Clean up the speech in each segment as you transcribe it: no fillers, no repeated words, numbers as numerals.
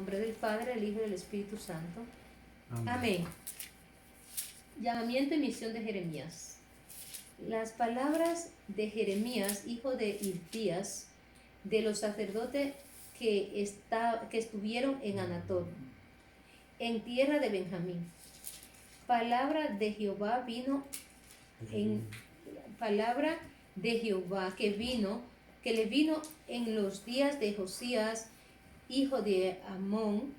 nombre del Padre, del Hijo y del Espíritu Santo. Amén. Amén. Llamamiento y misión de Jeremías. Las palabras de Jeremías, hijo de Hilcías, de los sacerdotes que estuvieron en Anatot, en tierra de Benjamín. Palabra de Jehová que le vino en los días de Josías, hijo de Amón,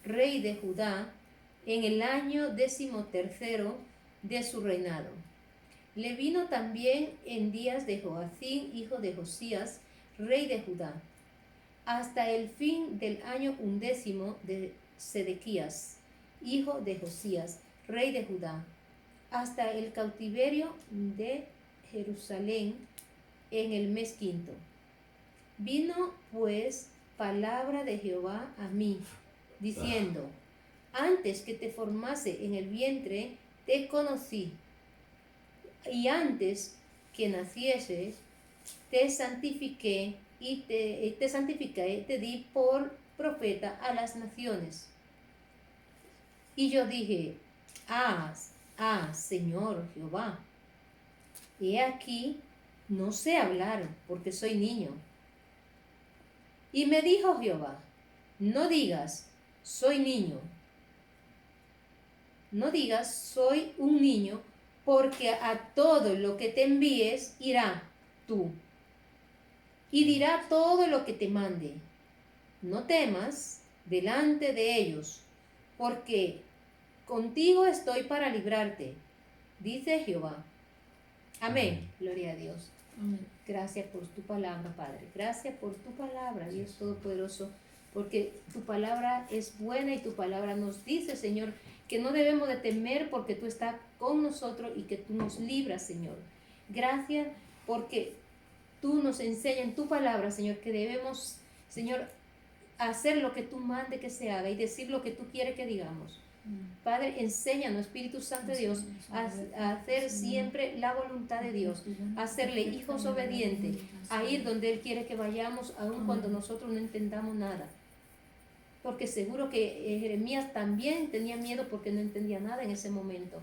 rey de Judá, en el año 13º de su reinado. Le vino también en días de Joacim, hijo de Josías, rey de Judá, hasta el fin del año 11 de Sedequías, hijo de Josías, rey de Judá, hasta el cautiverio de Jerusalén en el mes quinto. Vino pues palabra de Jehová a mí, diciendo: antes que te formase en el vientre, te conocí, y antes que nacieses, te santifiqué y te di por profeta a las naciones. Y yo dije: Señor Jehová, he aquí, no sé hablar, porque soy niño. Y me dijo Jehová: no digas, soy niño. No digas, soy un niño, porque a todo lo que te envíes irá tú, y dirá todo lo que te mande. No temas delante de ellos, porque contigo estoy para librarte, dice Jehová. Amén. Gloria a Dios. Amén. Gracias por tu palabra, Padre. Gracias por tu palabra, Dios Todopoderoso, porque tu palabra es buena y tu palabra nos dice, Señor, que no debemos de temer porque tú estás con nosotros y que tú nos libras, Señor. Gracias porque tú nos enseñas en tu palabra, Señor, que debemos, Señor, hacer lo que tú mandes que se haga y decir lo que tú quieres que digamos. Padre, enséñanos, Espíritu Santo de Dios, a hacer siempre la voluntad de Dios, a hacerle hijos obedientes, a ir donde Él quiere que vayamos, aun cuando nosotros no entendamos nada. Porque seguro que Jeremías también tenía miedo porque no entendía nada en ese momento.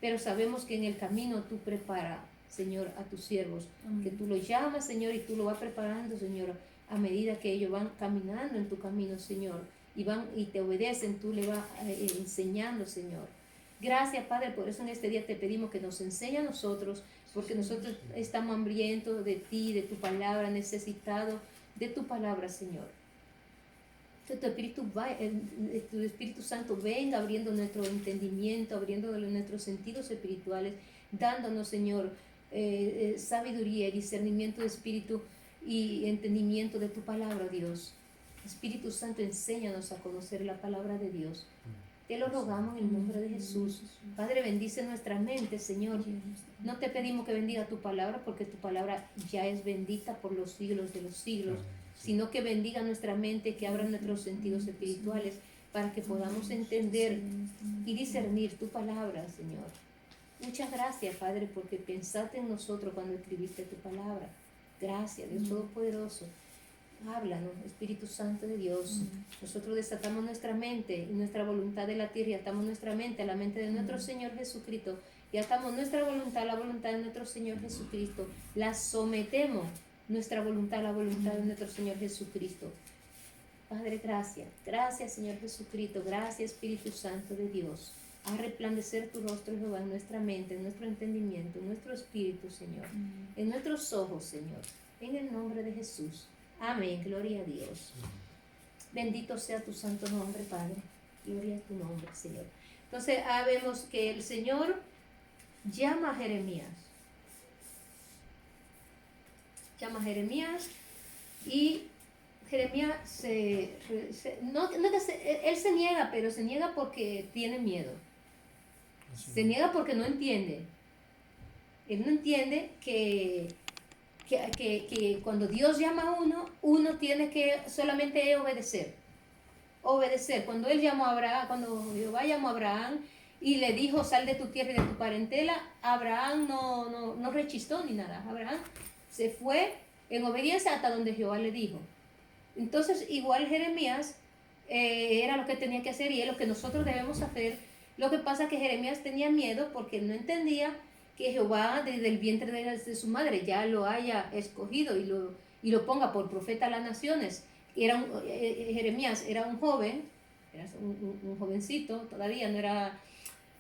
Pero sabemos que en el camino tú preparas, Señor, a tus siervos, que tú los llamas, Señor, y tú lo vas preparando, Señor, a medida que ellos van caminando en tu camino, Señor, y te obedecen, tú le vas enseñando, Señor. Gracias, Padre, por eso en este día te pedimos que nos enseñe a nosotros, porque nosotros estamos hambrientos de ti, de tu palabra, necesitados de tu palabra, Señor. Que tu Espíritu Santo venga abriendo nuestro entendimiento, abriendo nuestros sentidos espirituales, dándonos, Señor, sabiduría y discernimiento de espíritu y entendimiento de tu palabra, Dios. Espíritu Santo, enséñanos a conocer la palabra de Dios. Te lo rogamos en el nombre de Jesús. Padre, bendice nuestra mente, Señor. No te pedimos que bendiga tu palabra, porque tu palabra ya es bendita por los siglos de los siglos, sino que bendiga nuestra mente, que abra nuestros sentidos espirituales para que podamos entender y discernir tu palabra, Señor. Muchas gracias, Padre, porque pensaste en nosotros cuando escribiste tu palabra. Gracias, Dios Todopoderoso. Háblanos, Espíritu Santo de Dios. Nosotros desatamos nuestra mente y nuestra voluntad de la tierra y atamos nuestra mente a la mente de nuestro Señor Jesucristo, y atamos nuestra voluntad a la voluntad de nuestro Señor Jesucristo. La sometemos, nuestra voluntad a la voluntad de nuestro Señor Jesucristo. Padre, gracias. Gracias, Señor Jesucristo. Gracias, Espíritu Santo de Dios. A resplandecer tu rostro, Jehová, en nuestra mente, en nuestro entendimiento, en nuestro espíritu, Señor. En nuestros ojos, Señor. En el nombre de Jesús. Amén. Gloria a Dios. Bendito sea tu santo nombre, Padre. Gloria a tu nombre, Señor. Entonces, vemos que el Señor llama a Jeremías. Llama a Jeremías y Jeremías él se niega, pero se niega porque tiene miedo. Se niega porque no entiende. Él no entiende que cuando Dios llama a uno tiene que solamente obedecer. Obedecer. Cuando él llamó a Abraham, cuando Jehová llamó a Abraham y le dijo: sal de tu tierra y de tu parentela, Abraham no rechistó ni nada. Abraham se fue en obediencia hasta donde Jehová le dijo. Entonces, igual Jeremías era lo que tenía que hacer y es lo que nosotros debemos hacer. Lo que pasa es que Jeremías tenía miedo porque no entendía que Jehová desde el vientre de su madre ya lo haya escogido y lo ponga por profeta a las naciones. Jeremías era un joven, era un jovencito, todavía no era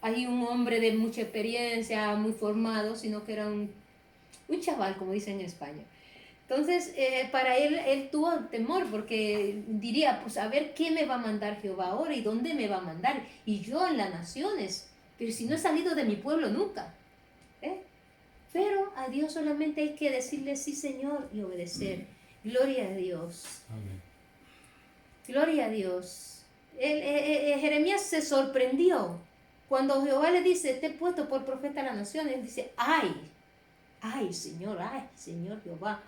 ahí un hombre de mucha experiencia, muy formado, sino que era un chaval, como dicen en España. Entonces, para él tuvo temor porque diría, pues a ver qué me va a mandar Jehová ahora y dónde me va a mandar. Y yo en las naciones, pero si no he salido de mi pueblo nunca. ¿eh? Pero a Dios solamente hay que decirle sí, Señor, y obedecer. Gloria a Dios. Amén. Gloria a Dios. Jeremías se sorprendió cuando Jehová le dice, te he puesto por profeta a la nación. Él dice, ay, Señor Jehová.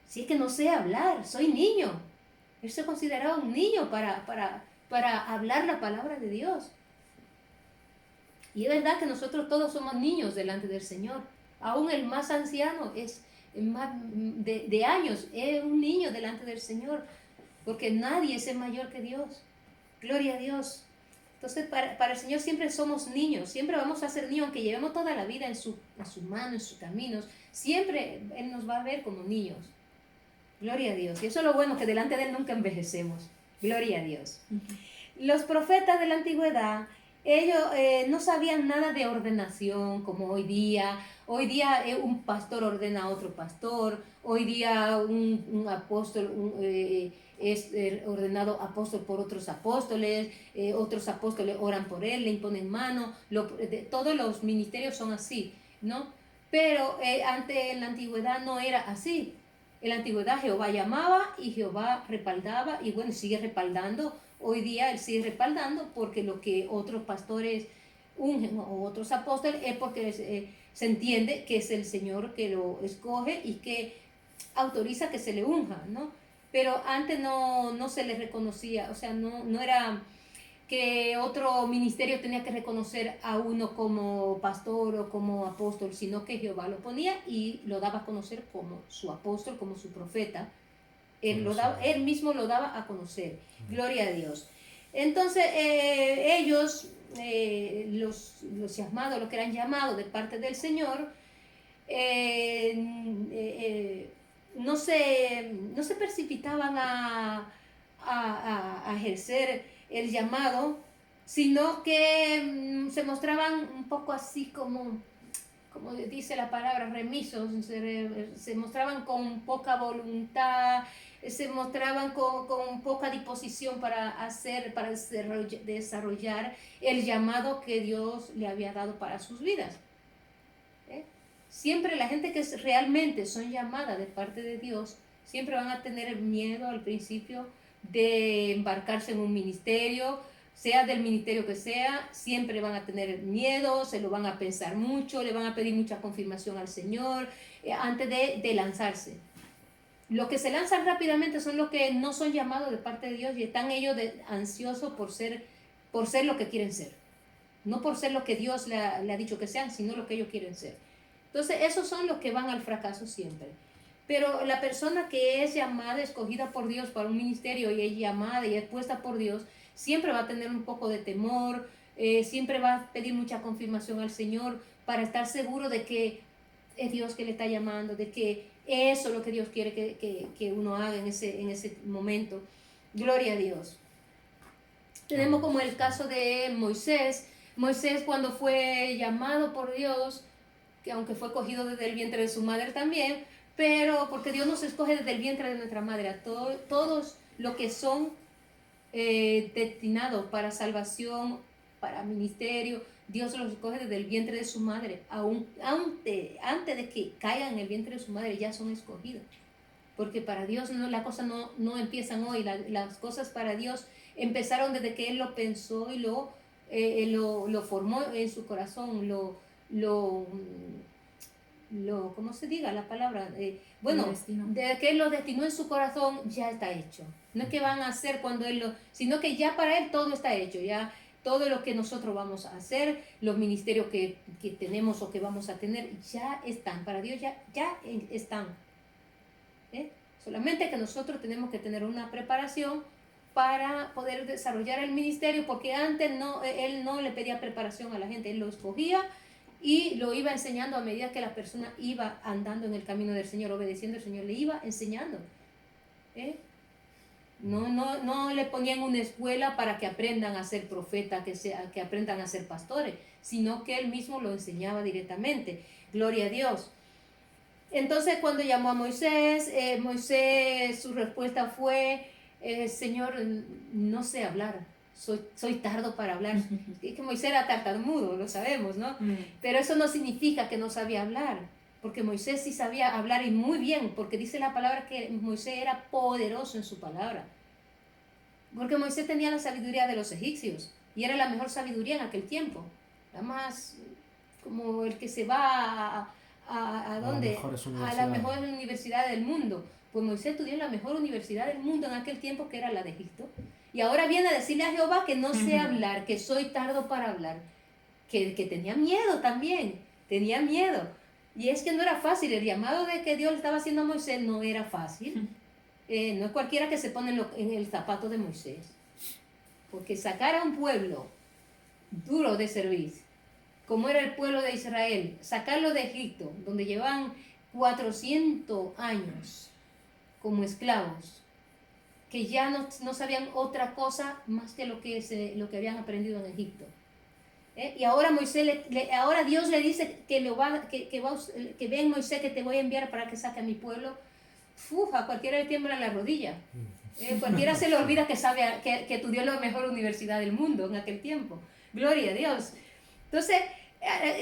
Si es que no sé hablar, soy niño. Él se consideraba un niño para hablar la palabra de Dios. Y es verdad que nosotros todos somos niños delante del Señor. Aún el más anciano es más de años, es un niño delante del Señor, porque nadie es mayor que Dios. Gloria a Dios. Entonces, para el Señor siempre somos niños, siempre vamos a ser niños, aunque llevemos toda la vida en sus manos, en sus caminos, siempre Él nos va a ver como niños. Gloria a Dios. Y eso es lo bueno, que delante de Él nunca envejecemos. Gloria a Dios. Los profetas de la antigüedad, ellos no sabían nada de ordenación como hoy día. Hoy día un pastor ordena a otro pastor. Hoy día un apóstol es ordenado apóstol por otros apóstoles. Otros apóstoles oran por él, le imponen mano. Todos los ministerios son así, ¿no? Pero antes en la antigüedad no era así. En la antigüedad Jehová llamaba y Jehová respaldaba, y bueno, sigue respaldando. Hoy día Él sigue respaldando porque lo que otros pastores ungen o otros apóstoles es porque se entiende que es el Señor que lo escoge y que autoriza que se le unja, ¿no? Pero antes no se le reconocía, o sea, no era que otro ministerio tenía que reconocer a uno como pastor o como apóstol, sino que Jehová lo ponía y lo daba a conocer como su apóstol, como su profeta. Él mismo lo daba a conocer. Gloria a Dios. Entonces, ellos, los llamados, los que eran llamados de parte del Señor, no se precipitaban a ejercer el llamado, sino que se mostraban un poco así como dice la palabra, remisos, se mostraban con poca voluntad, se mostraban con poca disposición para desarrollar el llamado que Dios le había dado para sus vidas. Siempre la gente que realmente son llamadas de parte de Dios, siempre van a tener miedo al principio de embarcarse en un ministerio, sea del ministerio que sea, siempre van a tener miedo, se lo van a pensar mucho, le van a pedir mucha confirmación al Señor antes de lanzarse. Los que se lanzan rápidamente son los que no son llamados de parte de Dios y están ellos ansiosos por ser lo que quieren ser. No por ser lo que Dios le ha dicho que sean, sino lo que ellos quieren ser. Entonces, esos son los que van al fracaso siempre. Pero la persona que es llamada, escogida por Dios para un ministerio y es llamada y es puesta por Dios, siempre va a tener un poco de temor, siempre va a pedir mucha confirmación al Señor para estar seguro de que es Dios que le está llamando, de que eso es lo que Dios quiere que uno haga en ese momento. Gloria a Dios. Tenemos como el caso de Moisés. Moisés, cuando fue llamado por Dios, que aunque fue cogido desde el vientre de su madre también, pero porque Dios nos escoge desde el vientre de nuestra madre, a todos los que son destinados para salvación, para ministerio, Dios los escoge desde el vientre de su madre, antes de que caigan en el vientre de su madre ya son escogidos, porque para Dios las cosas no empiezan hoy, las cosas para Dios empezaron desde que Él lo pensó y lo formó en su corazón, ¿cómo se diga la palabra? De que Él lo destinó en su corazón, ya está hecho. No es que van a hacer cuando sino que ya para Él todo está hecho, ya todo lo que nosotros vamos a hacer, los ministerios que tenemos o que vamos a tener, ya están, para Dios ya están. Solamente que nosotros tenemos que tener una preparación para poder desarrollar el ministerio, porque antes él no le pedía preparación a la gente, él lo escogía y lo iba enseñando a medida que la persona iba andando en el camino del Señor, obedeciendo al Señor, le iba enseñando. No le ponían una escuela para que aprendan a ser profeta, que aprendan a ser pastores, sino que él mismo lo enseñaba directamente. Gloria a Dios. Entonces cuando llamó a Moisés, su respuesta fue, Señor, no sé hablar, soy tardo para hablar. Que Moisés era tartamudo, lo sabemos, ¿no? Pero eso no significa que no sabía hablar, porque Moisés sí sabía hablar y muy bien, porque dice la palabra que Moisés era poderoso en su palabra. Porque Moisés tenía la sabiduría de los egipcios y era la mejor sabiduría en aquel tiempo. La más como el que se va ¿a dónde? A la mejor universidad del mundo. Pues Moisés estudió en la mejor universidad del mundo en aquel tiempo, que era la de Egipto. Y ahora viene a decirle a Jehová que no sé hablar, que soy tardo para hablar. Que tenía miedo también, tenía miedo. Y es que no era fácil, el llamado de que Dios le estaba haciendo a Moisés no era fácil. No es cualquiera que se pone en el zapato de Moisés. Porque sacar a un pueblo duro de servir, como era el pueblo de Israel, sacarlo de Egipto, donde llevaban 400 años como esclavos, que ya no sabían otra cosa más que lo que habían aprendido en Egipto. Y ahora ahora Dios le dice que ven Moisés, que te voy a enviar para que saque a mi pueblo. A cualquiera le tiembla la rodilla. Cualquiera se le olvida que estudió la mejor universidad del mundo en aquel tiempo. Gloria a Dios. Entonces,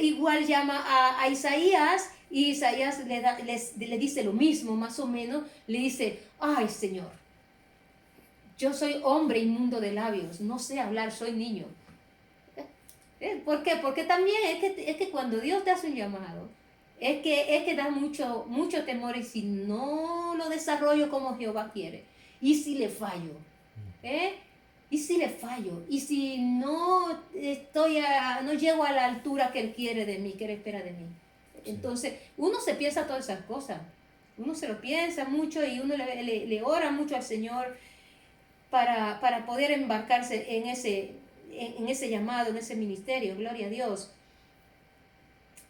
igual llama a Isaías, y Isaías le dice lo mismo, más o menos. Le dice, ay Señor, yo soy hombre inmundo de labios, no sé hablar, soy niño. ¿Por qué? Porque también es que cuando Dios te hace un llamado, es que da mucho temor, y si no lo desarrollo como Jehová quiere, y si le fallo, y si le fallo, y si no llego a la altura que Él quiere de mí, que Él espera de mí. Entonces, uno se piensa todas esas cosas, uno se lo piensa mucho, y uno le ora mucho al Señor para poder embarcarse en ese llamado, en ese ministerio, gloria a Dios.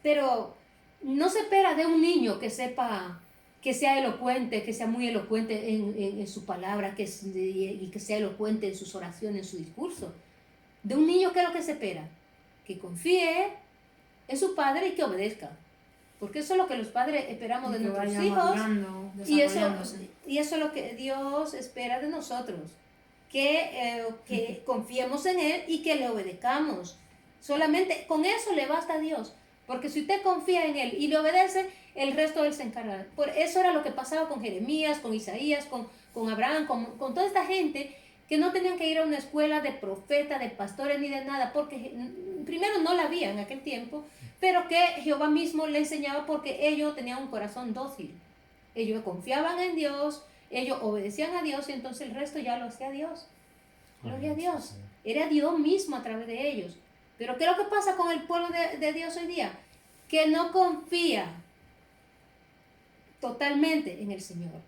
Pero no se espera de un niño que sepa, que sea elocuente, que sea muy elocuente en su palabra, y que sea elocuente en sus oraciones, en su discurso. De un niño, ¿qué es lo que se espera? Que confíe en su padre y que obedezca. Porque eso es lo que los padres esperamos de nuestros hijos. Y eso es lo que Dios espera de nosotros. Que confiemos en Él y que le obedezcamos. Solamente con eso le basta a Dios. Porque si usted confía en Él y le obedece, el resto Él se encarga. Por eso era lo que pasaba con Jeremías, con Isaías, con Abraham, con toda esta gente que no tenían que ir a una escuela de profetas, de pastores ni de nada, porque primero no la había en aquel tiempo, pero que Jehová mismo le enseñaba, porque ellos tenían un corazón dócil. Ellos confiaban en Dios, ellos obedecían a Dios, y entonces el resto ya lo hacía Dios. Gloria a Dios. Era Dios mismo a través de ellos. Pero ¿qué es lo que pasa con el pueblo de Dios hoy día? Que no confía totalmente en el Señor.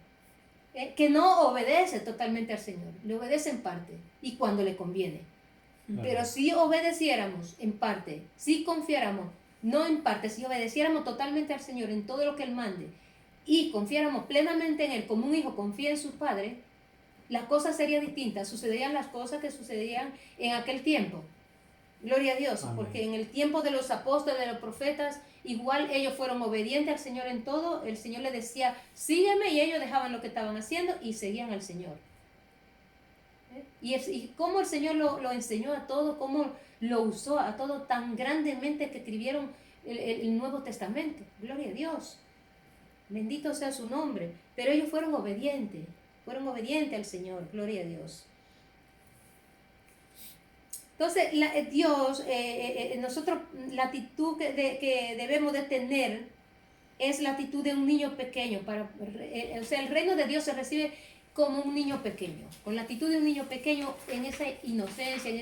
Que no obedece totalmente al Señor. Le obedece en parte y cuando le conviene. Pero si obedeciéramos en parte, si confiáramos, no en parte, si obedeciéramos totalmente al Señor en todo lo que Él mande, y confiáramos plenamente en Él, como un hijo confía en su padre, las cosas serían distintas. Sucederían las cosas que sucedían en aquel tiempo. Gloria a Dios. Amén. Porque en el tiempo de los apóstoles, de los profetas, igual ellos fueron obedientes al Señor en todo. El Señor les decía, sígueme, y ellos dejaban lo que estaban haciendo y seguían al Señor. Y cómo el Señor lo enseñó a todo, cómo lo usó a todo tan grandemente, que escribieron el Nuevo Testamento. Gloria a Dios. Bendito sea su nombre. Pero ellos fueron obedientes al Señor. Gloria a Dios. Entonces, Dios, nosotros, la actitud que debemos de tener es la actitud de un niño pequeño. O sea, el reino de Dios se recibe como un niño pequeño, con la actitud de un niño pequeño, en esa inocencia, en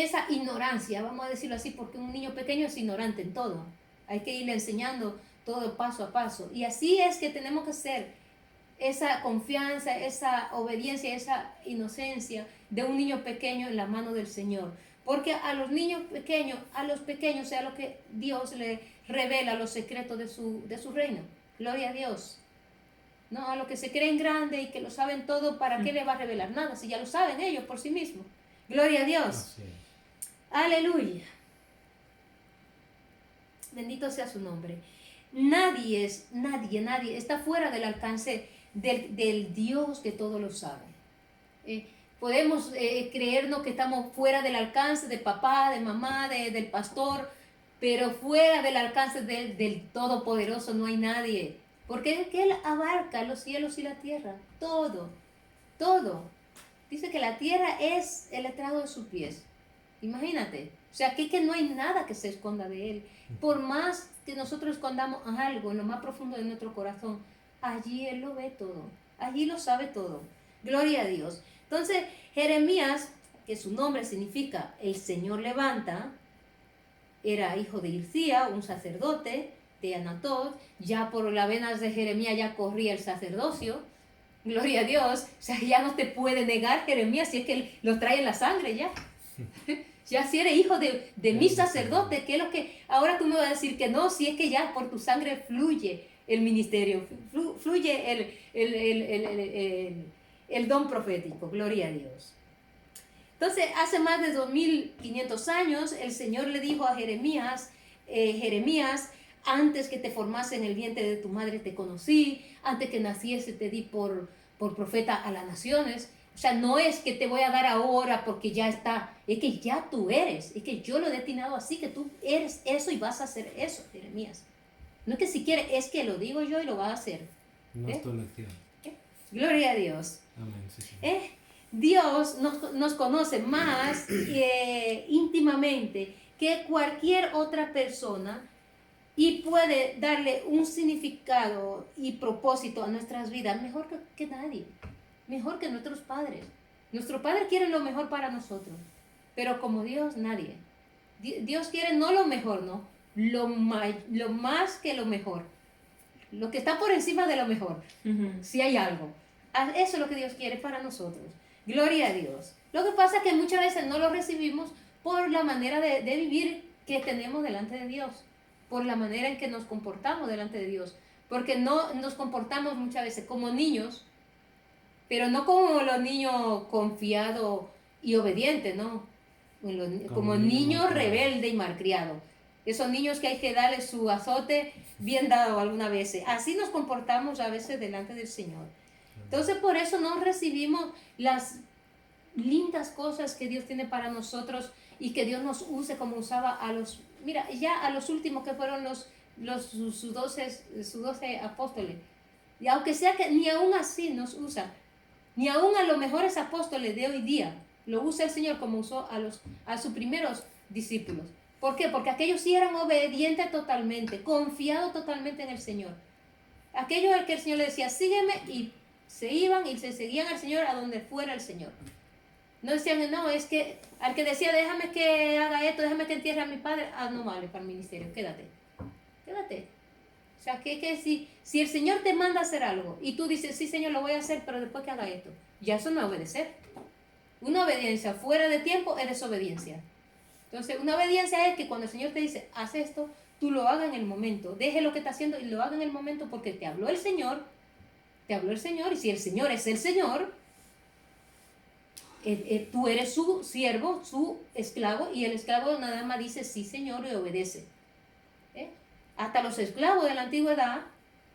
esa ignorancia, vamos a decirlo así, porque un niño pequeño es ignorante en todo. Hay que irle enseñando todo paso a paso. Y así es que tenemos que ser esa confianza, esa obediencia, esa inocencia de un niño pequeño en la mano del Señor. Porque a los niños pequeños, sea lo que Dios le revela los secretos de su reino. Gloria a Dios. No, a los que se creen grandes y que lo saben todo, ¿para qué le va a revelar nada? Si ya lo saben ellos por sí mismos. Gloria a Dios. Aleluya. Bendito sea su nombre. Nadie está fuera del alcance del Dios que todo lo sabe. Podemos creernos que estamos fuera del alcance de papá, de mamá, del pastor, pero fuera del alcance del Todopoderoso no hay nadie. Porque es que Él abarca los cielos y la tierra, todo. Dice que la tierra es el estrado de sus pies. Imagínate. O sea, aquí que no hay nada que se esconda de Él. Por más que nosotros escondamos algo en lo más profundo de nuestro corazón, allí Él lo ve todo. Allí lo sabe todo. Gloria a Dios. Entonces, Jeremías, que su nombre significa el Señor levanta, era hijo de Hilcía, un sacerdote de Anatot. Ya por las venas de Jeremías ya corría el sacerdocio. Gloria a Dios. O sea, ya no te puede negar Jeremías si es que él lo trae en la sangre ya. Ya si eres hijo de mi sacerdote, que es lo que ahora tú me vas a decir que no, si es que ya por tu sangre fluye el ministerio, fluye el don profético. Gloria a Dios. Entonces, hace más de 2500 años, el Señor le dijo a Jeremías, Jeremías, antes que te formase en el vientre de tu madre te conocí, antes que naciese te di por profeta a las naciones. O sea, no es que te voy a dar ahora porque ya está, es que ya tú eres, es que yo lo he destinado así, que tú eres eso y vas a hacer eso, Jeremías. No es que si quieres, es que lo digo yo y lo vas a hacer. No es tu elección. Gloria a Dios. Amén. Sí, sí. Dios nos conoce más íntimamente que cualquier otra persona y puede darle un significado y propósito a nuestras vidas mejor que nadie, mejor que nuestros padres. Nuestros padres quieren lo mejor para nosotros, pero como Dios, nadie. Dios quiere no lo mejor, no, lo más que lo mejor, lo que está por encima de lo mejor, si hay algo. Eso es lo que Dios quiere para nosotros. Gloria a Dios. Lo que pasa es que muchas veces no lo recibimos por la manera de vivir que tenemos delante de Dios, por la manera en que nos comportamos delante de Dios, porque no nos comportamos muchas veces como niños, pero no como los niños confiados y obedientes, no, como niños rebeldes y malcriados. Esos niños que hay que darles su azote bien dado algunas veces. Así nos comportamos a veces delante del Señor. Entonces por eso no recibimos las lindas cosas que Dios tiene para nosotros y que Dios nos use como usaba a los últimos que fueron sus 12 apóstoles. Y aunque sea que ni aún así nos usa, ni aún a los mejores apóstoles de hoy día, lo usa el Señor como usó a sus primeros discípulos. ¿Por qué? Porque aquellos sí eran obedientes totalmente, confiados totalmente en el Señor. Aquellos al que el Señor le decía, sígueme, y se iban y se seguían al Señor a donde fuera el Señor. No decían, no, es que al que decía, déjame que haga esto, déjame que entierre a mi padre, no vale para el ministerio, quédate. O sea, que si el Señor te manda a hacer algo y tú dices, sí, Señor, lo voy a hacer, pero después que haga esto, ya eso no es obedecer. Una obediencia fuera de tiempo es desobediencia. Entonces, una obediencia es que cuando el Señor te dice, haz esto, tú lo hagas en el momento, deje lo que está haciendo y lo haga en el momento porque te habló el Señor, y si el Señor es el Señor, tú eres su siervo, su esclavo, y el esclavo nada más dice sí, Señor, y obedece. Hasta los esclavos de la antigüedad,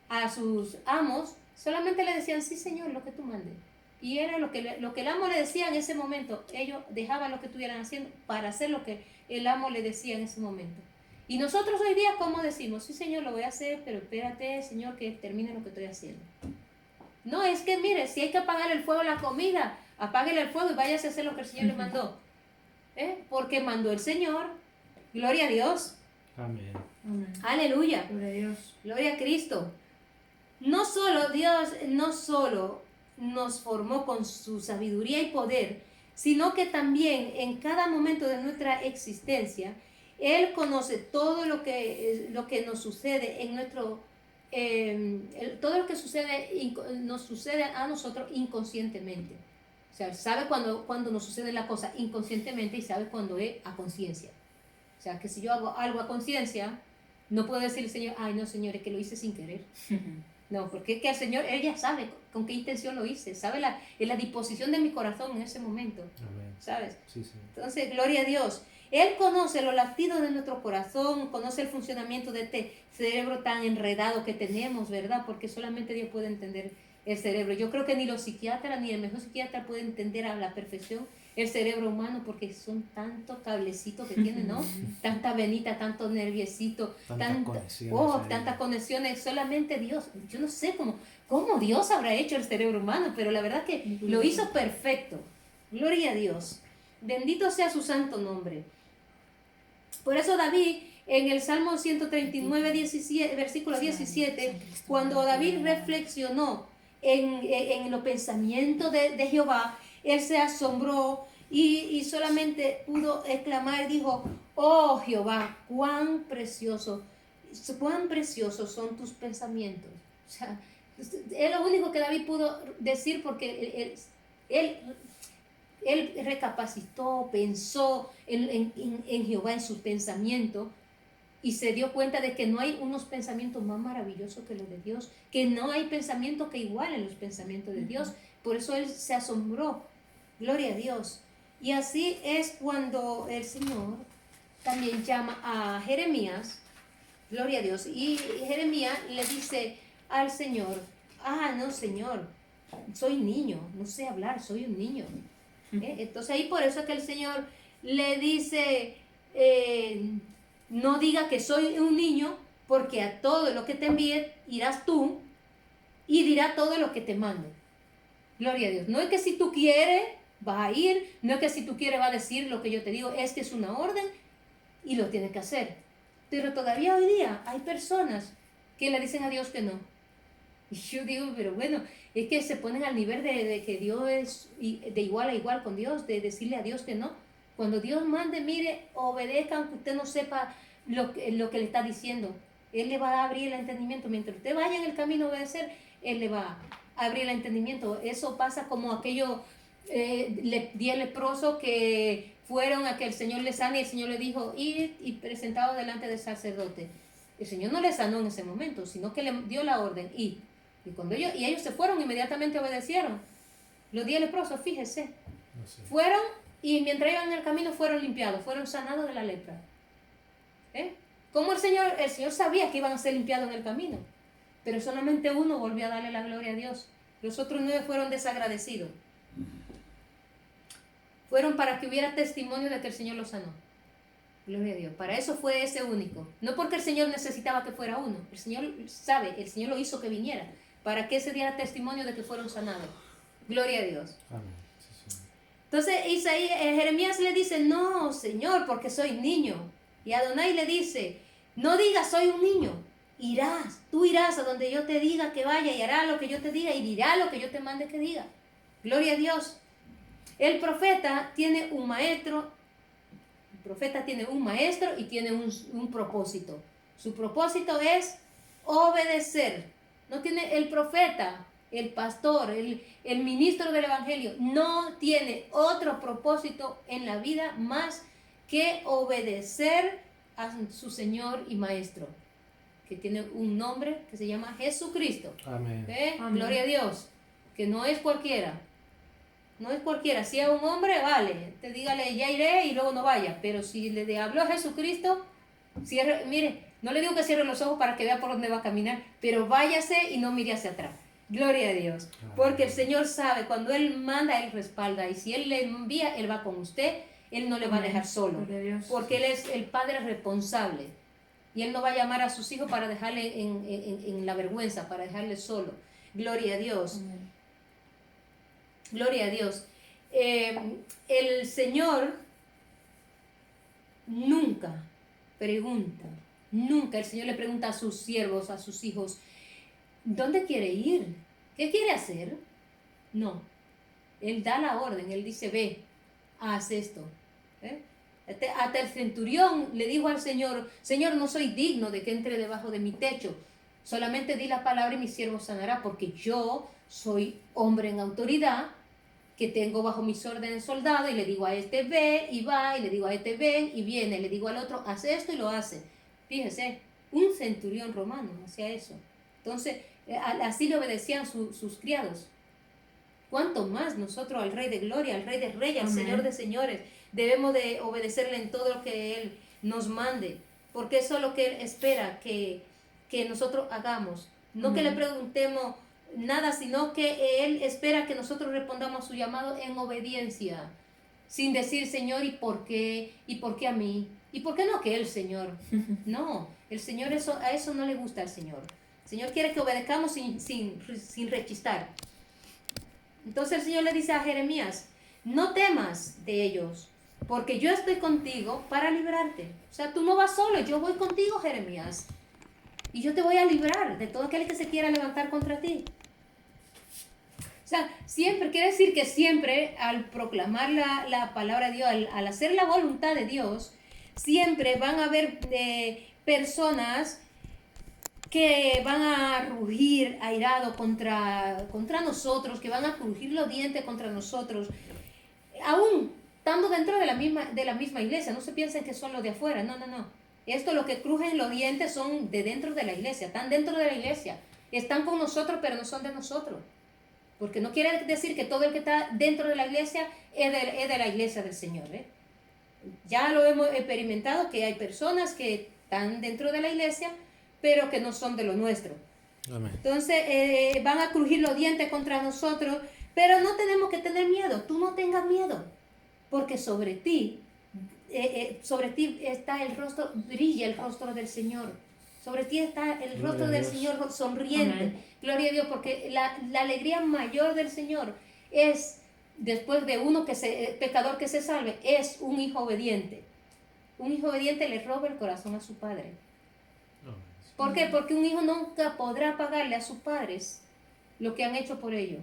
a sus amos, solamente le decían sí, Señor, lo que tú mandes. Y era lo que el amo le decía en ese momento. Ellos dejaban lo que estuvieran haciendo para hacer lo que el amo le decía en ese momento. Y nosotros hoy día, ¿cómo decimos? Sí, Señor, lo voy a hacer, pero espérate, Señor, que termine lo que estoy haciendo. No, es que mire, si hay que apagar el fuego a la comida, apáguele el fuego y váyase a hacer lo que el Señor le mandó. Porque mandó el Señor. Gloria a Dios. Amén. Aleluya. Gloria a Dios. Gloria a Cristo. Dios no solo nos formó con su sabiduría y poder, sino que también en cada momento de nuestra existencia, Él conoce todo lo que nos sucede en todo lo que sucede nos sucede a nosotros inconscientemente. O sea, sabe cuando nos sucede la cosa inconscientemente y sabe cuando es a conciencia. O sea, que si yo hago algo a conciencia, no puedo decirle al Señor, ay no, Señor, es que lo hice sin querer. No, porque es que el Señor, Él ya sabe con qué intención lo hice, sabe la disposición de mi corazón en ese momento. Amén. ¿Sabes? Sí, sí. Entonces, gloria a Dios. Él conoce los latidos de nuestro corazón, conoce el funcionamiento de este cerebro tan enredado que tenemos, ¿verdad? Porque solamente Dios puede entender el cerebro. Yo creo que ni los psiquiatras, ni el mejor psiquiatra puede entender a la perfección el cerebro humano, porque son tantos cablecitos que tiene, ¿no? Tanta venita, tanto nerviecito, tantas conexiones. Solamente Dios. Yo no sé cómo Dios habrá hecho el cerebro humano, pero la verdad que lo hizo perfecto. Gloria a Dios. Bendito sea su santo nombre. Por eso David, en el Salmo 139, versículo 17, cuando David reflexionó en los pensamientos de Jehová, él se asombró y solamente pudo exclamar, dijo, oh Jehová, cuán preciosos son tus pensamientos. O sea, es lo único que David pudo decir, porque él recapacitó, pensó en Jehová, en su pensamiento, y se dio cuenta de que no hay unos pensamientos más maravillosos que los de Dios, que no hay pensamientos que igualen los pensamientos de Dios. Por eso él se asombró. Gloria a Dios. Y así es cuando el Señor también llama a Jeremías. Gloria a Dios. Y Jeremías le dice al Señor, no, Señor, soy niño, no sé hablar, soy un niño. Entonces ahí por eso es que el Señor le dice, no diga que soy un niño, porque a todo lo que te envíe irás tú y dirá todo lo que te mando. Gloria a Dios. No es que si tú quieres vas a ir, no es que si tú quieres va a decir lo que yo te digo, es que es una orden y lo tienes que hacer. Pero todavía hoy día hay personas que le dicen a Dios que no. Y yo digo, pero bueno, es que se ponen al nivel de que Dios es de igual a igual con Dios, de decirle a Dios que no. Cuando Dios mande, mire, obedezca aunque usted no sepa lo que le está diciendo. Él le va a abrir el entendimiento. Mientras usted vaya en el camino a obedecer, Él le va a abrir el entendimiento. Eso pasa como aquello 10 leprosos que fueron a que el Señor les sane, y el Señor le dijo, id y presentado delante del sacerdote. El Señor no les sanó en ese momento, sino que le dio la orden, id. Y ellos se fueron, inmediatamente obedecieron. Los 10 leprosos, fíjese, fueron, y mientras iban en el camino fueron limpiados, fueron sanados de la lepra. Como el Señor sabía que iban a ser limpiados en el camino, pero solamente uno volvió a darle la gloria a Dios. Los otros 9 fueron desagradecidos. Fueron para que hubiera testimonio de que el Señor los sanó. Gloria a Dios. Para eso fue ese único. No porque el Señor necesitaba que fuera uno. El Señor sabe, el Señor lo hizo que viniera, para que se diera testimonio de que fueron sanados. Gloria a Dios. Amén. Sí, sí. Entonces Jeremías le dice, no, Señor, porque soy niño. Y Adonai le dice, no digas soy un niño. Tú irás a donde yo te diga que vaya y hará lo que yo te diga y dirá lo que yo te mande que diga. Gloria a Dios. El profeta tiene un maestro. El profeta tiene un maestro y tiene un propósito. Su propósito es obedecer. No tiene el profeta, el pastor, el ministro del evangelio, no tiene otro propósito en la vida más que obedecer a su Señor y maestro, que tiene un nombre que se llama Jesucristo. Amén. Amén. Gloria a Dios, que no es cualquiera. No es cualquiera. Si es un hombre, vale, te dígale ya iré y luego no vaya. Pero si le habló a Jesucristo, mire, no le digo que cierre los ojos para que vea por dónde va a caminar, pero váyase y no mire hacia atrás. Gloria a Dios. Porque el Señor sabe, cuando Él manda, Él respalda. Y si Él le envía, Él va con usted. Él no le va a dejar solo. Porque Él es el Padre responsable. Y Él no va a llamar a sus hijos para dejarle en la vergüenza, para dejarle solo. Gloria a Dios. Amén. Gloria a Dios. El Señor nunca pregunta, nunca el Señor le pregunta a sus siervos, a sus hijos, ¿dónde quiere ir? ¿Qué quiere hacer? No. Él da la orden, Él dice, ve, haz esto. Hasta el centurión le dijo al Señor, Señor, no soy digno de que entre debajo de mi techo. Solamente di la palabra y mi siervo sanará, porque yo soy hombre en autoridad, que tengo bajo mis órdenes soldado, y le digo a este ve y va, y le digo a este ven y viene, y le digo al otro hace esto y lo hace. Fíjese, un centurión romano hacía eso. Entonces, así le obedecían sus criados. ¿Cuánto más nosotros al Rey de Gloria, al Rey de Reyes, al Señor de Señores, debemos de obedecerle en todo lo que Él nos mande? Porque eso es lo que Él espera que nosotros hagamos. No que le preguntemos nada, sino que Él espera que nosotros respondamos a su llamado en obediencia, sin decir, Señor, ¿y por qué? ¿Y por qué a mí? ¿Y por qué no que Él, Señor? No, el Señor, a eso no le gusta al Señor. El Señor quiere que obedezcamos sin rechistar. Entonces el Señor le dice a Jeremías, no temas de ellos, porque yo estoy contigo para librarte. O sea, tú no vas solo, yo voy contigo, Jeremías. Y yo te voy a librar de todo aquel que se quiera levantar contra ti. O sea, siempre, quiere decir que siempre al proclamar la palabra de Dios, al hacer la voluntad de Dios, siempre van a haber personas que van a rugir airado contra nosotros, que van a crujir los dientes contra nosotros, aún estando dentro de la misma iglesia. No se piensen que son los de afuera, no. Esto, lo que crujen los dientes son de dentro de la iglesia, están dentro de la iglesia, están con nosotros, pero no son de nosotros. Porque no quiere decir que todo el que está dentro de la iglesia es de la iglesia del Señor. Ya lo hemos experimentado, que hay personas que están dentro de la iglesia, pero que no son de lo nuestro. Amén. Entonces van a crujir los dientes contra nosotros, pero no tenemos que tener miedo. Tú no tengas miedo, porque sobre ti está el rostro, brilla el rostro del Señor. Sobre ti está el rostro del Señor sonriente. Amén. Gloria a Dios, porque la alegría mayor del Señor es, después de pecador que se salve, es un hijo obediente. Un hijo obediente le roba el corazón a su padre. ¿Por qué? Porque un hijo nunca podrá pagarle a sus padres lo que han hecho por ellos.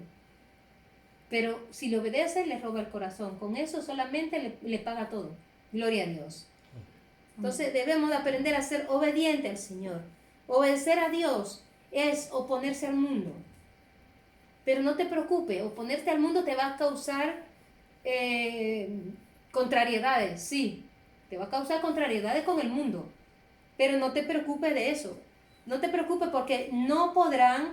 Pero si le obedece, le roba el corazón. Con eso solamente le paga todo. Gloria a Dios. Entonces debemos de aprender a ser obediente al Señor. Obedecer a Dios es oponerse al mundo. Pero no te preocupes, oponerte al mundo te va a causar contrariedades, sí. Te va a causar contrariedades con el mundo. Pero no te preocupes de eso. No te preocupes, porque no podrán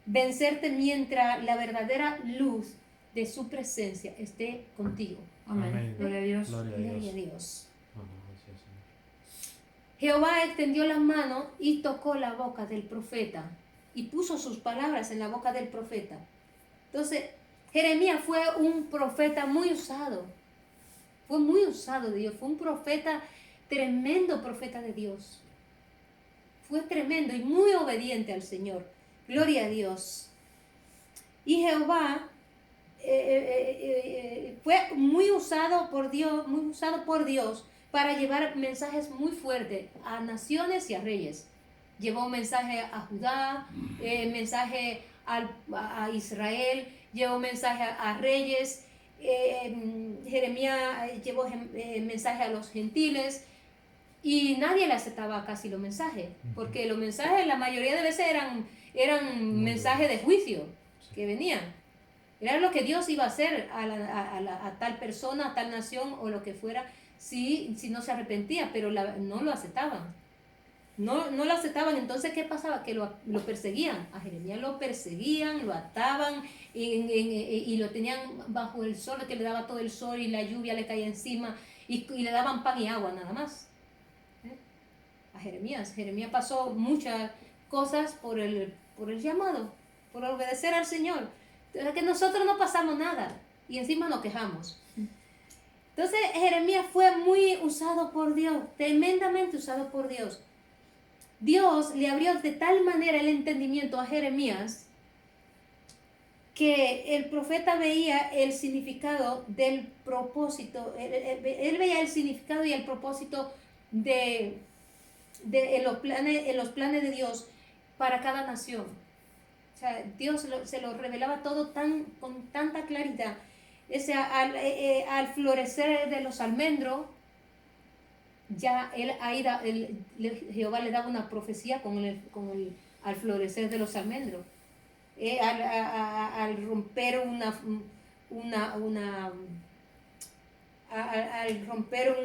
vencerte mientras la verdadera luz de su presencia esté contigo. Amén. Gloria a Dios. Gloria a Dios. Jehová extendió la mano y tocó la boca del profeta y puso sus palabras en la boca del profeta. Entonces, Jeremías fue un profeta muy usado. Fue muy usado de Dios. Fue un profeta, tremendo profeta de Dios. Fue tremendo y muy obediente al Señor. Gloria a Dios. Y Jehová fue muy usado por Dios para llevar mensajes muy fuertes a naciones y a reyes. Llevó mensaje a Judá, mensaje a Israel, llevó mensaje a reyes. Jeremías llevó mensaje a los gentiles. Y nadie le aceptaba casi los mensajes, porque los mensajes la mayoría de veces eran mensajes de juicio que venían. Era lo que Dios iba a hacer a tal persona, a tal nación o lo que fuera, si no se arrepentía, pero no lo aceptaban. No lo aceptaban. Entonces, ¿qué pasaba? Que lo perseguían. A Jeremías lo perseguían, lo ataban y lo tenían bajo el sol, que le daba todo el sol y la lluvia le caía encima y le daban pan y agua nada más. A Jeremías pasó muchas cosas por el llamado, por obedecer al Señor. Entonces, que nosotros no pasamos nada y encima nos quejamos. Entonces Jeremías fue muy usado por Dios, tremendamente usado por Dios. Dios le abrió de tal manera el entendimiento a Jeremías que el profeta veía el significado del propósito. Él veía el significado y el propósito en los planes de Dios para cada nación. O sea, Dios se lo revelaba todo con tanta claridad. Al florecer de los almendros, ya Jehová le daba una profecía con el al florecer de los almendros, al romper al romper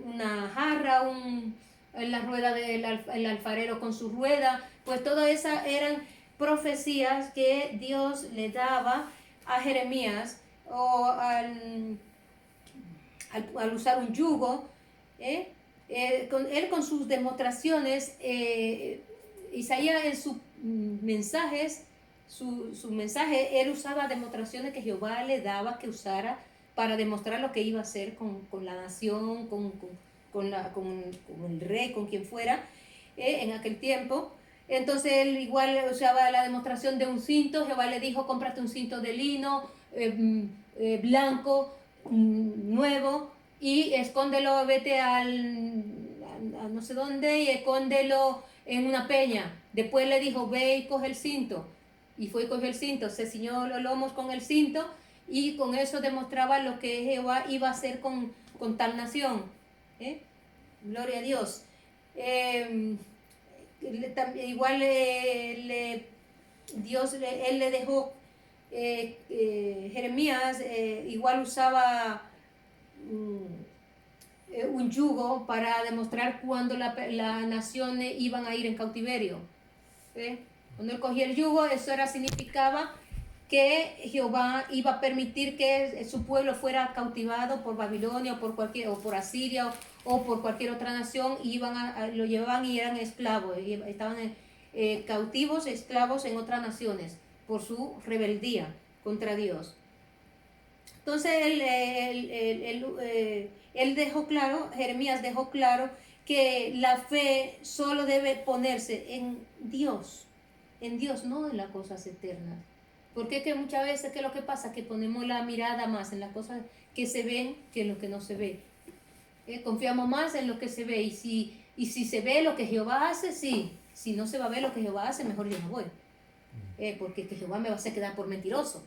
una jarra, en la rueda el alfarero con su rueda, pues todas esas eran profecías que Dios le daba a Jeremías, o al usar un yugo, él con sus demostraciones, Isaías en sus mensajes, su mensaje, él usaba demostraciones que Jehová le daba que usara para demostrar lo que iba a hacer con la nación, con el rey, con quien fuera, en aquel tiempo. Entonces él igual usaba la demostración de un cinto. Jehová le dijo, cómprate un cinto de lino blanco, nuevo, y escóndelo, vete a no sé dónde, y escóndelo en una peña. Después le dijo, ve y coge el cinto. Y fue y cogió el cinto, se ciñó los lomos con el cinto, y con eso demostraba lo que Jehová iba a hacer con tal nación. Gloria a Dios. Igual Dios, él le dejó, Jeremías igual usaba un yugo para demostrar cuando la nación iban a ir en cautiverio. Cuando él cogía el yugo, eso significaba que Jehová iba a permitir que su pueblo fuera cautivado por Babilonia o por Asiria o por cualquier otra nación, y lo llevaban y eran esclavos, y estaban cautivos, esclavos en otras naciones por su rebeldía contra Dios. Entonces él dejó claro, Jeremías dejó claro que la fe solo debe ponerse en Dios, no en las cosas eternas. Porque es que muchas veces, ¿qué es lo que pasa? Que ponemos la mirada más en las cosas que se ven que en lo que no se ve. Confiamos más en lo que se ve, y si se ve lo que Jehová hace, sí. Si no se va a ver lo que Jehová hace, mejor yo no voy. Porque que Jehová me va a hacer quedar por mentiroso.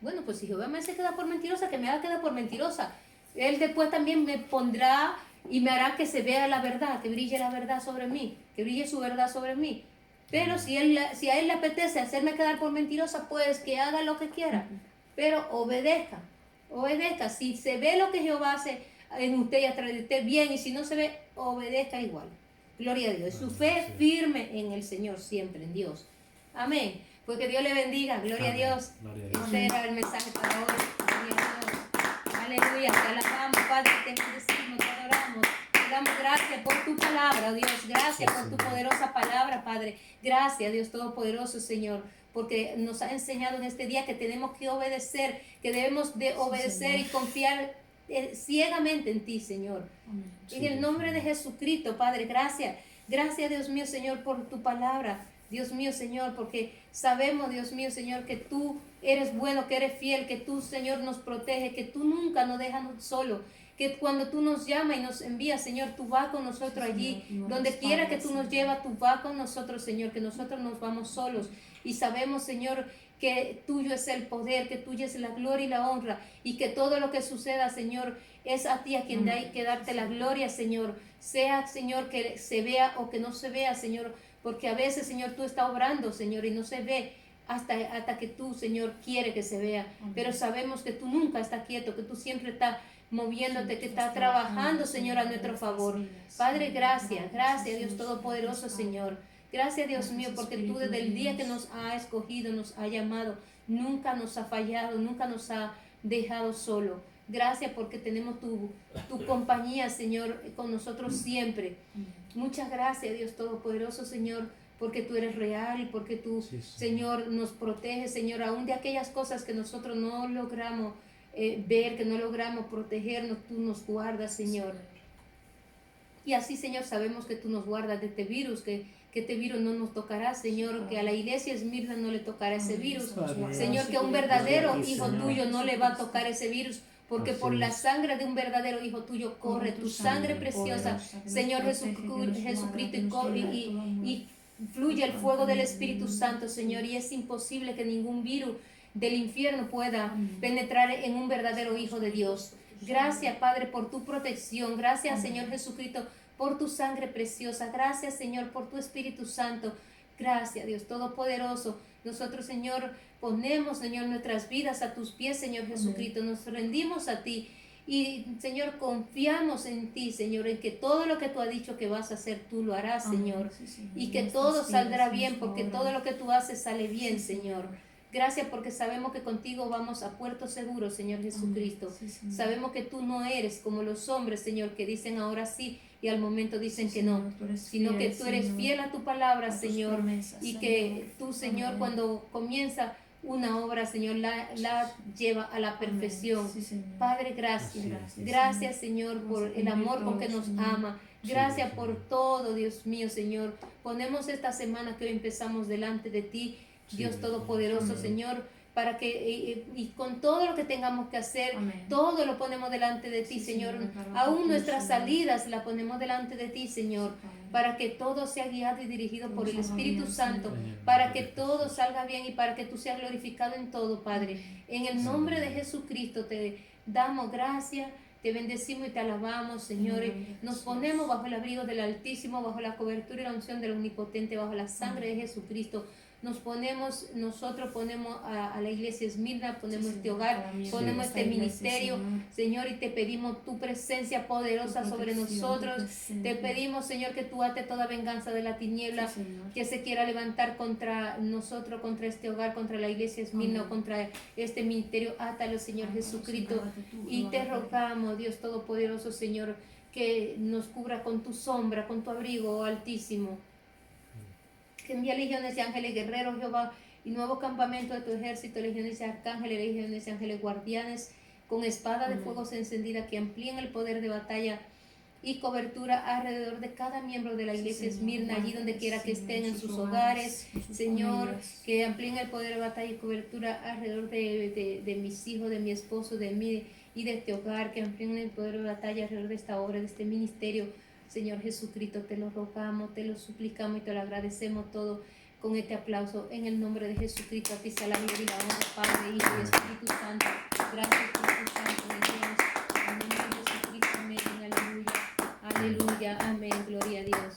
Bueno, pues si Jehová me hace quedar por mentirosa, que me haga quedar por mentirosa. Él después también me pondrá y me hará que se vea la verdad, que brille la verdad sobre mí, que brille su verdad sobre mí. Pero si a él le apetece hacerme quedar por mentirosa, pues que haga lo que quiera. Pero obedezca. Si se ve lo que Jehová hace en usted y a través de usted, bien. Y si no se ve, obedezca igual. Gloria a Dios. Su fe firme en el Señor, siempre en Dios. Amén. Pues que Dios le bendiga. Gloria a Dios. Este era el mensaje para hoy. Gloria a Dios. Aleluya. Te alabamos, Padre. Te bendecimos, te adoramos. Te damos gracias por tu palabra, Dios. Gracias por tu poderosa palabra, Padre. Gracias, Dios Todopoderoso, Señor, porque nos ha enseñado en este día que tenemos que obedecer, que debemos de obedecer y confiar ciegamente en ti, Señor. En el nombre de Jesucristo, Padre, gracias. Gracias, Dios mío, Señor, por tu palabra. Dios mío, Señor, porque sabemos, Dios mío, Señor, que tú eres bueno, que eres fiel, que tú, Señor, nos protege, que tú nunca nos dejas solos, que cuando tú nos llamas y nos envías, Señor, tú vas con nosotros allí. Donde quiera que tú nos llevas, tú vas con nosotros, Señor, que nosotros nos vamos solos. Y sabemos, Señor, que tuyo es el poder, que tuya es la gloria y la honra, y que todo lo que suceda, Señor, es a ti a quien hay que darte la gloria, Señor. Sea, Señor, que se vea o que no se vea, Señor, porque a veces, Señor, tú estás obrando, Señor, y no se ve hasta que tú, Señor, quiere que se vea. Pero sabemos que tú nunca estás quieto, que tú siempre estás moviéndote, que estás trabajando, Señor, a nuestro favor. Padre, gracias, Dios Todopoderoso, Señor. Gracias, Dios mío, porque tú desde el día que nos ha escogido, nos ha llamado, nunca nos ha fallado, nunca nos ha dejado solo. Gracias porque tenemos tu compañía, Señor, con nosotros siempre. Muchas gracias, Dios Todopoderoso, Señor, porque tú eres real y porque tú, Señor, nos proteges, Señor, aún de aquellas cosas que nosotros no logramos ver, que no logramos protegernos, tú nos guardas, Señor. Y así, Señor, sabemos que tú nos guardas de este virus, que este virus no nos tocará, Señor, que a la iglesia Esmirna no le tocará ese virus, Señor, que a un verdadero hijo tuyo no le va a tocar ese virus, porque por la sangre de un verdadero hijo tuyo corre tu sangre preciosa, Señor Jesucristo, y fluye el fuego del Espíritu Santo, Señor, y es imposible que ningún virus del infierno pueda penetrar en un verdadero hijo de Dios. Gracias, Padre, por tu protección. Gracias, Señor Jesucristo, por tu sangre preciosa. Gracias, Señor, por tu Espíritu Santo. Gracias, Dios Todopoderoso. Nosotros, Señor, ponemos, Señor, nuestras vidas a tus pies, Señor Jesucristo. Nos rendimos a ti. Y, Señor, confiamos en ti, Señor, en que todo lo que tú has dicho que vas a hacer, tú lo harás, Señor. Y que todo saldrá bien, porque todo lo que tú haces sale bien, Señor. Gracias porque sabemos que contigo vamos a puerto seguro, Señor Jesucristo. Sabemos que tú no eres como los hombres, Señor, que dicen ahora sí y al momento dicen que no, sino que tú eres fiel a tu palabra, Señor, y que tú, Señor, cuando comienza una obra, Señor, la lleva a la perfección. Padre, gracias. Gracias, Señor, por el amor con que nos ama. Gracias por todo, Dios mío, Señor. Ponemos esta semana que hoy empezamos delante de ti, Dios Todopoderoso, Señor, para que, y con todo lo que tengamos que hacer, todo lo ponemos delante de ti, Señor. Aún nuestras salidas las ponemos delante de ti, Señor, para que todo sea guiado y dirigido por el Espíritu Santo, para que todo salga bien y para que tú seas glorificado en todo, Padre. En el nombre de Jesucristo te damos gracias. Te bendecimos y te alabamos, Señor. Nos ponemos bajo el abrigo del Altísimo, bajo la cobertura y la unción del Omnipotente, bajo la sangre de Jesucristo. Nosotros ponemos a la iglesia Esmirna, ponemos este hogar, ponemos este ministerio, Señor, y te pedimos tu presencia poderosa sobre nosotros. Te pedimos, Señor, que tú ates toda venganza de la tiniebla que se quiera levantar contra nosotros, contra este hogar, contra la iglesia Esmirna, contra este ministerio. Átalo, Señor Jesucristo, y te rogamos, Dios Todopoderoso, Señor, que nos cubra con tu sombra, con tu abrigo, oh Altísimo. Que envía legiones de ángeles guerreros, Jehová, y nuevo campamento de tu ejército, legiones de arcángeles, legiones de ángeles guardianes, con espada de fuego encendida, que amplíen el poder de batalla y cobertura alrededor de cada miembro de la iglesia Esmirna, allí donde quiera que estén, en sus hogares, Señor, que amplíen el poder de batalla y cobertura alrededor de mis hijos, de mi esposo, de mí y de este hogar, que amplíen el poder de batalla alrededor de esta obra, de este ministerio. Señor Jesucristo, te lo rogamos, te lo suplicamos y te lo agradecemos todo con este aplauso. En el nombre de Jesucristo, a ti sea la gloria y la honra, Padre, Hijo y Espíritu Santo. Gracias por tu santo de Dios. En el nombre de Jesucristo, amén, aleluya, aleluya, amén, gloria a Dios.